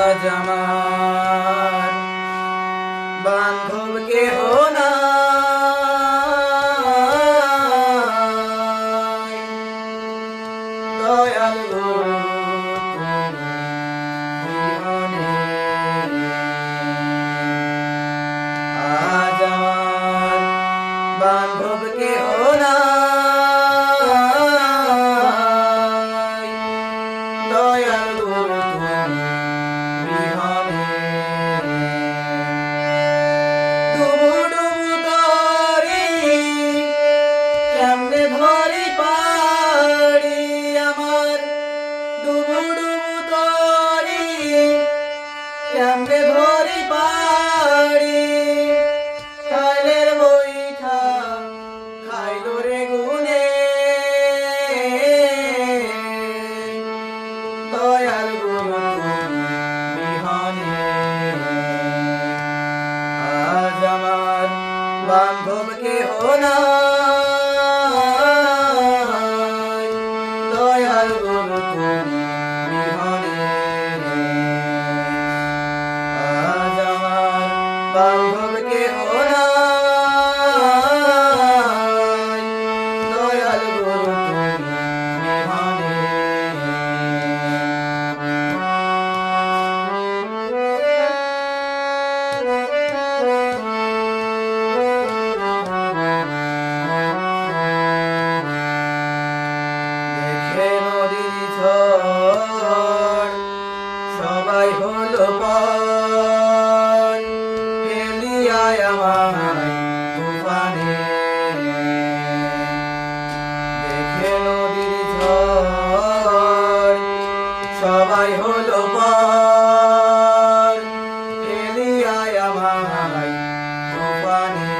আজ আমার বান্ধব কেহ নাই, দয়াল গুরু তুমি বিহনে। আজ আমার বান্ধব কেহ নাই, দয়াল গুরু তুমি বিহনে। ডুবু ডুবু তরি কেমনে ধরি পাড়ি আমার, ডুবু ডুবু তরি কেমনে ধরি পাড়ি, খাইলের বৈঠা খাইলো রে গুনে, দয়াল গুরু তুমি বিহনে। আজ আমার বান্ধব কেহ নাই, দয়াল গুরু তুমি বিহনে। আজ আমার বান্ধব কেহ নাই, দয়াল গুরু তুমি বিহনে। দেখে নদীর ঝড় সবাই হলো পার, ফেলিয়ায় আমায় তুফানে। দেখে নদীর ঝড় সবাই হলো পার, ফেলিয়ায় আমায় তুফানে।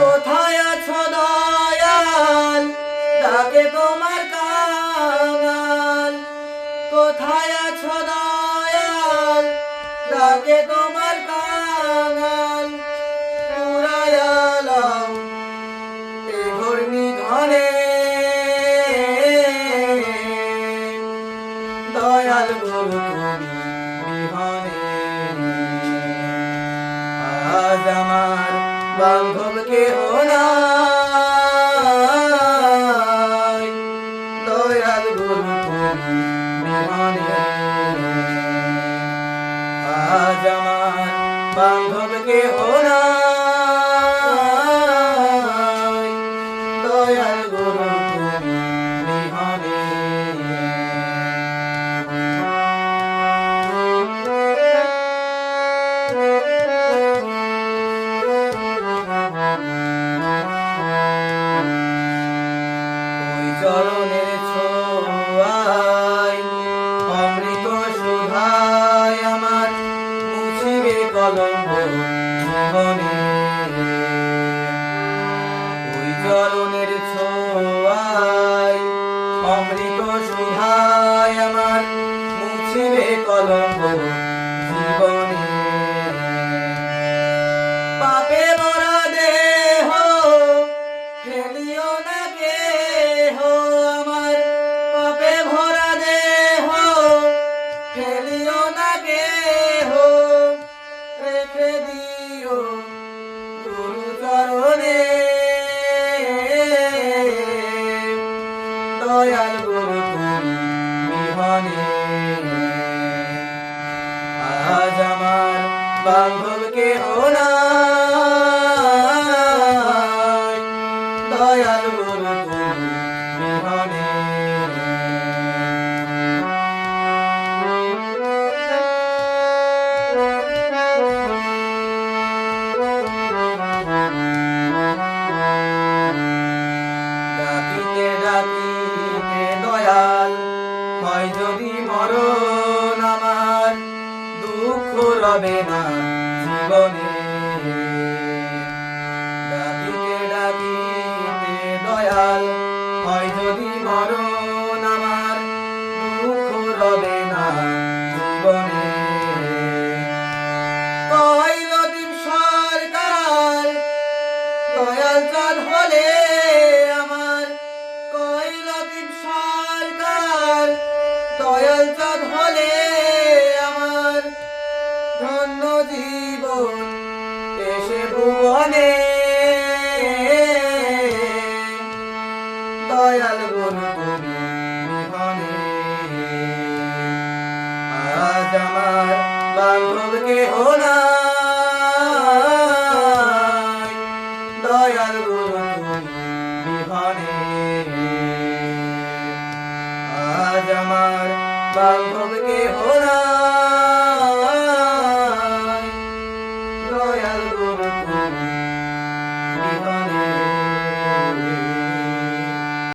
কোথায় আছো দয়াল, ডাকে তোমার কাঙাল, কোথায় আছো দয়াল, ডাকে তোমার কাঙাল, পুরায়ালাম এ ঘূর্ণি ঘরে, দয়াল গুরু তুমি বিহনে। আজ আমার বান্ধব কেহ নাই, দয়াল গুরু তুমি বিহনে। আজ আমার বান্ধব কেহ নাই, দয়াল গুরু তুমি বিহনে। ওই চরণের ছোঁয়ায় অমৃত সুধায় আমার মুছিবে কলঙ্ক জীবনে। ওই চরণের ছোঁয়ায় অমৃত সুধায় আমার মুছিবে কলঙ্ক জীবনে। পাপে ভরা দেহ ফেলিও না কেহ আমার, পাপে ভরা দেহ ফেলিও না কেহ, রেখে দিও গুরু চরণে, দয়াল গুরু তুমি বিহনে। আজ আমার বান্ধব কেহ নাই, দয়াল গুরু তুমি বিহনে। ডাকিতে ডাকিতে দয়াল হয় যদি মরণ আমার, দুঃখ রবে না জীবনে। ডাকিতে ডাকিতে দয়াল হয় যদি মরণ আমার, দুঃখ রবে না জীবনে। কইল দিন সরকার দয়াল চাঁদ হলে আমার, কইল নদীপ সরকার দয়াল চাঁদ হলে আমার ধন্য জীবন এসে ভুবনে দয়াল গুরু তুমি বিহনে আজ আমার বান্ধব কেহ নাই দয়াল গুরু তুমি বিহনে আজ আমার বান্ধব কেহ নাই।